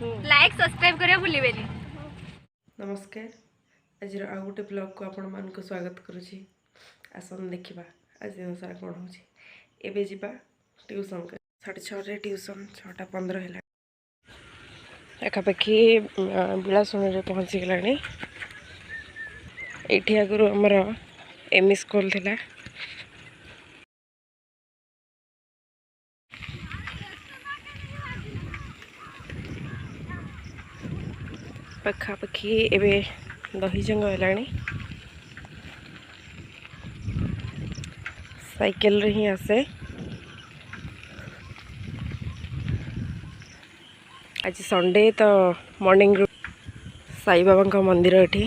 Like subscribe करिया भूलिबेनी। नमस्कार। आज आउ गोटे ब्लॉग को आपण मान को स्वागत करुच्ची। आसन देखा आज दिन सारा कौन हो एबे जीवा ट्यूशन 6:30 ट्यूशन 6:15 है पाखापाखि बिलासुणी पहुँची गला। ये आगुरी आमर एमई स्कूल थिला। पाखापाखि एबे दही जंग है साइकेल रे ही आसे। आज संडे तो मॉर्निंग रू साई बाबा का मंदिर एठी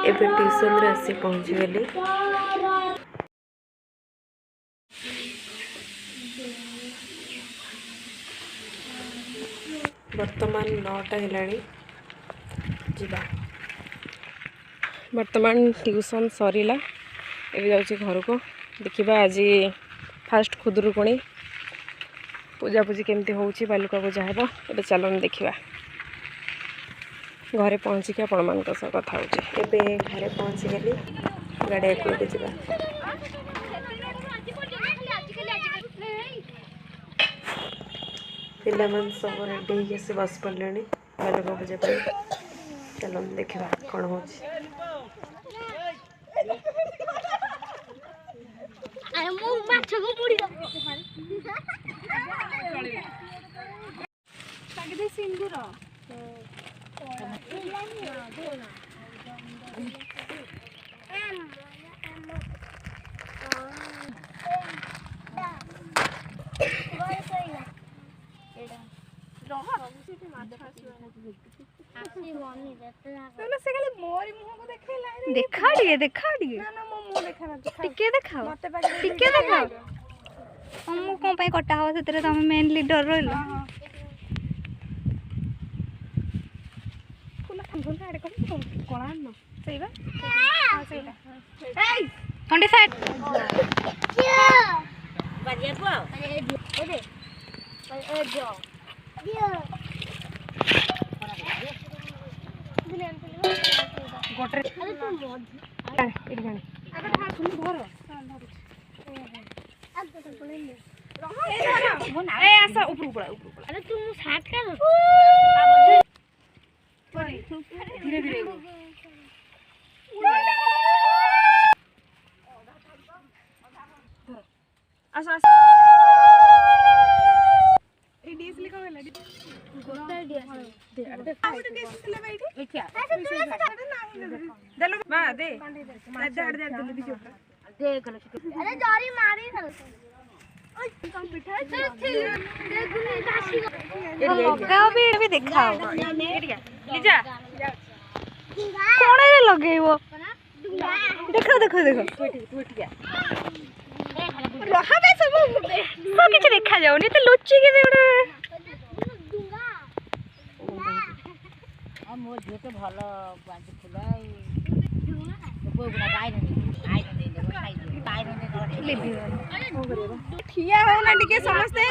एबे ट्यूशन रे आसी पहुंची गली। वर्तमान 9टा है जीवा। वर्तमान ट्यूशन सरीला एबे जाउची घर को देखिबा। आज फास्ट खुदुरुकुणी पूजा पूजी केमती होउची बालुका पूजा हेबो। एबे चलन देखिबा। घरे पहुँची के आपण मान सह कथा होउची। एबे घरे पहुँची गली गाड़ी को जीवा। पिला मन सब रेडी होके से बस पड़े बालुका पूजा पर। चलन देखिबा कौन होउची। अरे मु माछ को मुड़ी दो दे सिंदूर देखा टिके मु कौन कटा हवा से तुम मेन लीडर रही। धीरे धीरे लगेबो देखो देखो देखो रहा सब किसी देखा जाऊनी तो लुचि के ठिया हो ना टिके समझते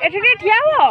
घेर ठिया हो।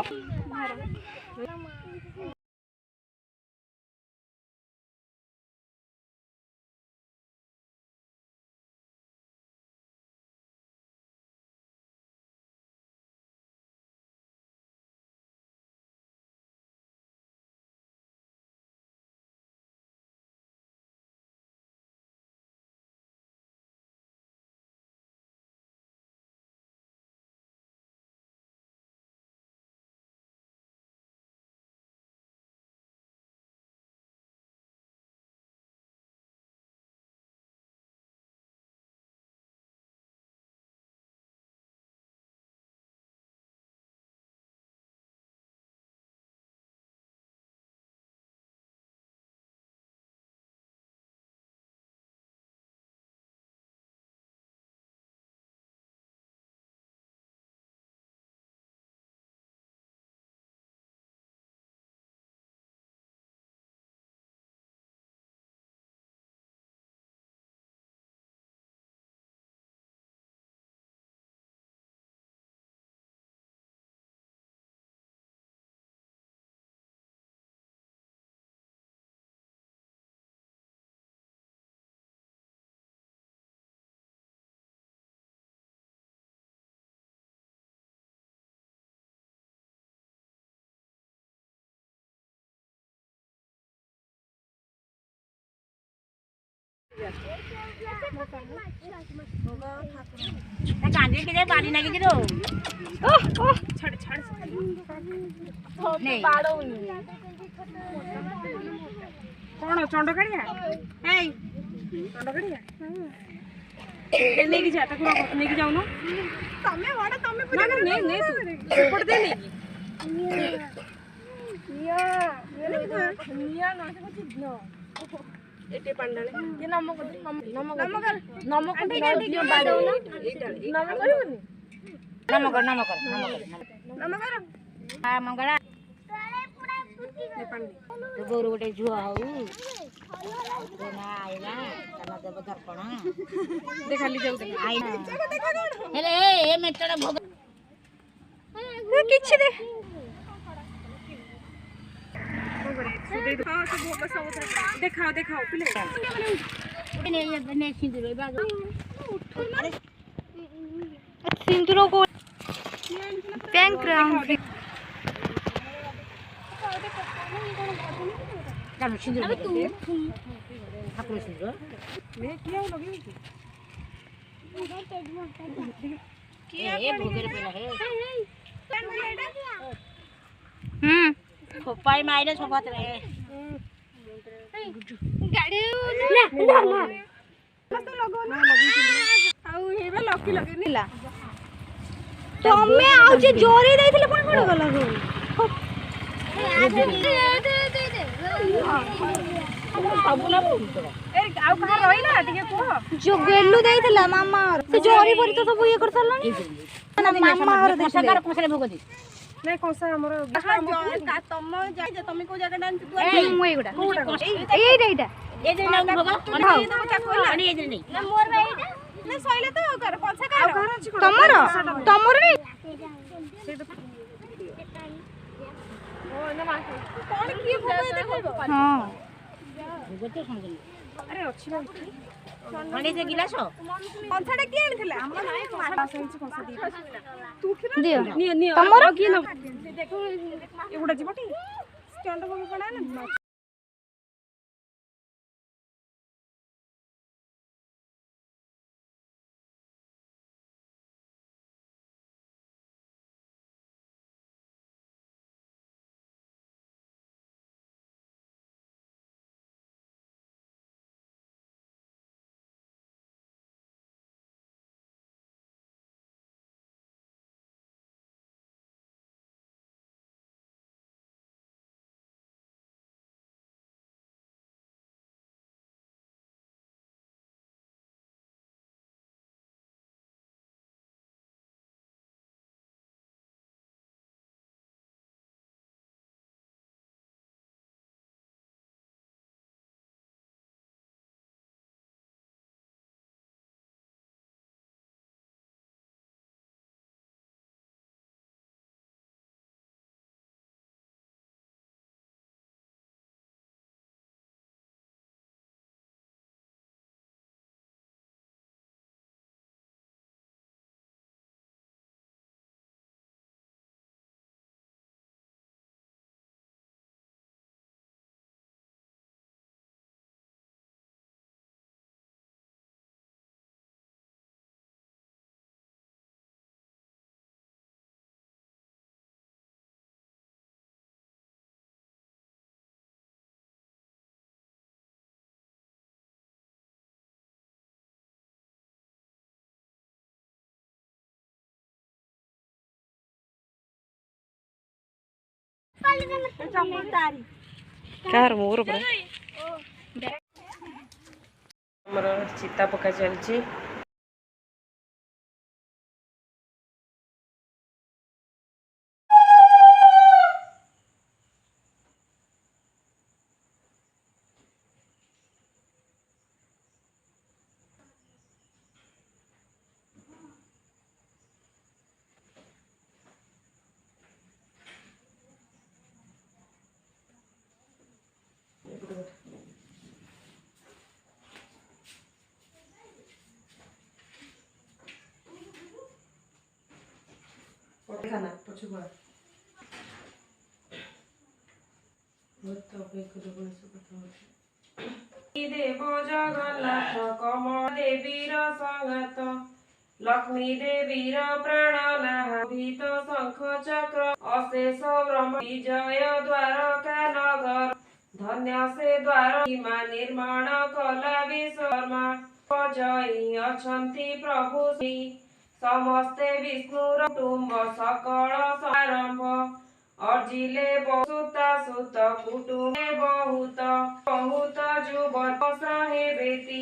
गांधी के लिए पानी लगी रो छड़ छड़ नहीं कौन चंडकाड़िया ए चंडकाड़िया लेके जा ताको लेके जाऊ ना तमे बड़ा तमे ना ना नहीं नहीं ऊपर दे नहीं निया निया ना से कुछ न एटे पंडाले ये नमक नमक नमक नमक दियो बाड़ो ना नमक करबनी नमक नमक नमक हां मंगला ने पंडी तो गोरु गोटे झुआ हऊ ना आइला तना देव दर्पण देखाली जाऊ आइना हेले ए मेटड़ा भोग किछ दे हाँ सब भोग सब देखाओ देखाओ पिले ने सिंदूर बाग अरे सिंदूर को बैकग्राउंड कानो सिंदूर तू ठाकुर सिंदूर ले किया लगे ए भोगेर पेला हे खोपाई माइले सोबत रे गाड़ी ना ना मस्त लगो ना लगी आउ हेबे लकी लगे नीला तमे आउ जे जोरी देइथिले पुणी कोड गला रो सबु ना ए आउ कहा रहिला टिके को जो गेलु देइथिला मामा से जोरी परी तो सब ये कर सरलानी ना मामा और देइथिले सरकार कोसले भोग दी नहीं कोसा हमरो तम जाय जे तमे को जगह डान तू ए मु एगुडा ए एइटा ए जे ना भोग अनि ए जे नहीं ना मोर भाईटा ना सइले तो कर पंछा कर तमरो तमरो नहीं ओ ना मा कोन की भोग देखो हां भोग तो समझ अरे अछि ना अनि जे गिलास पंछाटा की आनिथिले हम नाही मासा सहिच पंछा दी तू खिना दियो नि तमरो की न देखो एगुडा जीवटी स्टैंड को कोना ना कार मोर पर हमर चिता पका चलची खाना पछुआ बहुत तो पे को जो बस को तो ଦେବ ଜଗନ୍ନାଥ କମଳ ଦେବୀର ସଂଘାତ ଲକ୍ଷ୍ମୀ ଦେବୀର ପ୍ରାଣନାଥ ଭୀତ ଶଙ୍ଖ ଚକ୍ର ଅଶେଷ ବ୍ରହ୍ମ ବିଜୟ ଦ୍ୱାରକା ନଗର ଧନ୍ୟ ସେ ଦ୍ୱାର ସୀମା ନିର୍ମାଣ କଲା ବିଶ୍ୱକର୍ମା ଜୟୀ ଅଛନ୍ତି ପ୍ରଭୁ ଶ୍ରୀ ସମସ୍ତେ ବିଷ୍ଣୁର କୁଟୁମ୍ବ ସକଳ ଆରମ୍ଭ ଅର୍ଜିଲେ ବହୁତା ସୁତ କୁଟୁମ୍ବେ ବହୁତ ବହୁତ ଯୁବକ ହେବେତି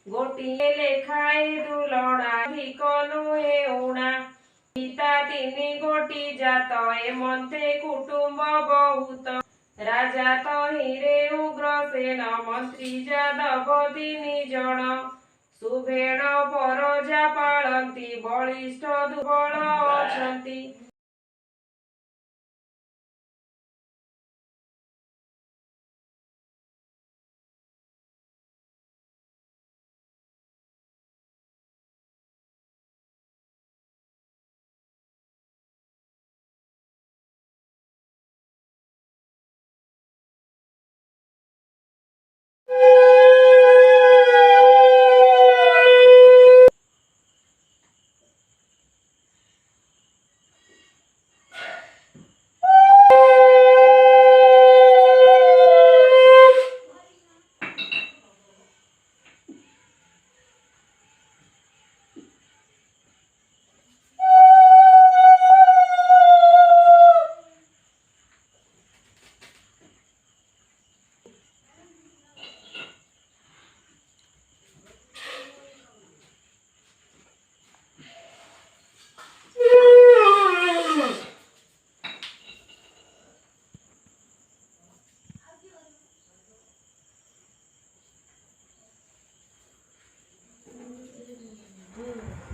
ଗୋଟିଏ ଲେଖାଏ ଦୁଲଣା ଧିକ ନୁହେଁ ଉଣା ପିତା ତିନି ଗୋଟି ଜାତ ଏମନ୍ତେ କୁଟୁମ୍ବ ବହୁତ ରାଜା ତହିଁରେ ଉଗ୍ରସେନ ମନ୍ତ୍ରୀ ଯାଦବ ତିନି ଜଣ ସୁଭେଣ ପରଜା ପାଳନ୍ତି ବଳିଷ୍ଠ ଦୁର୍ବଳ ଅଛନ୍ତି।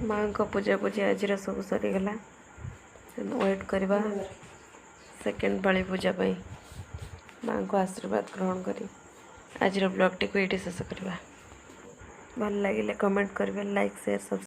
ମାଙ୍କ ପୂଜାପୂଜି ଆଜିର ସବୁ ସରିଗଲା। ୱେଟ୍ କରିବା ସେକେଣ୍ଡ ପାଳି ପୂଜା ପାଇଁ ମାଙ୍କ ଆଶୀର୍ବାଦ ଗ୍ରହଣ କରି ଆଜିର ବ୍ଲଗ୍ଟିକୁ ଏଇଠି ଶେଷ କରିବା। ଭଲ ଲାଗିଲେ କମେଣ୍ଟ କରିବେ, ଲାଇକ୍ ସେୟାର ସବସ୍କ୍ରାଇବ୍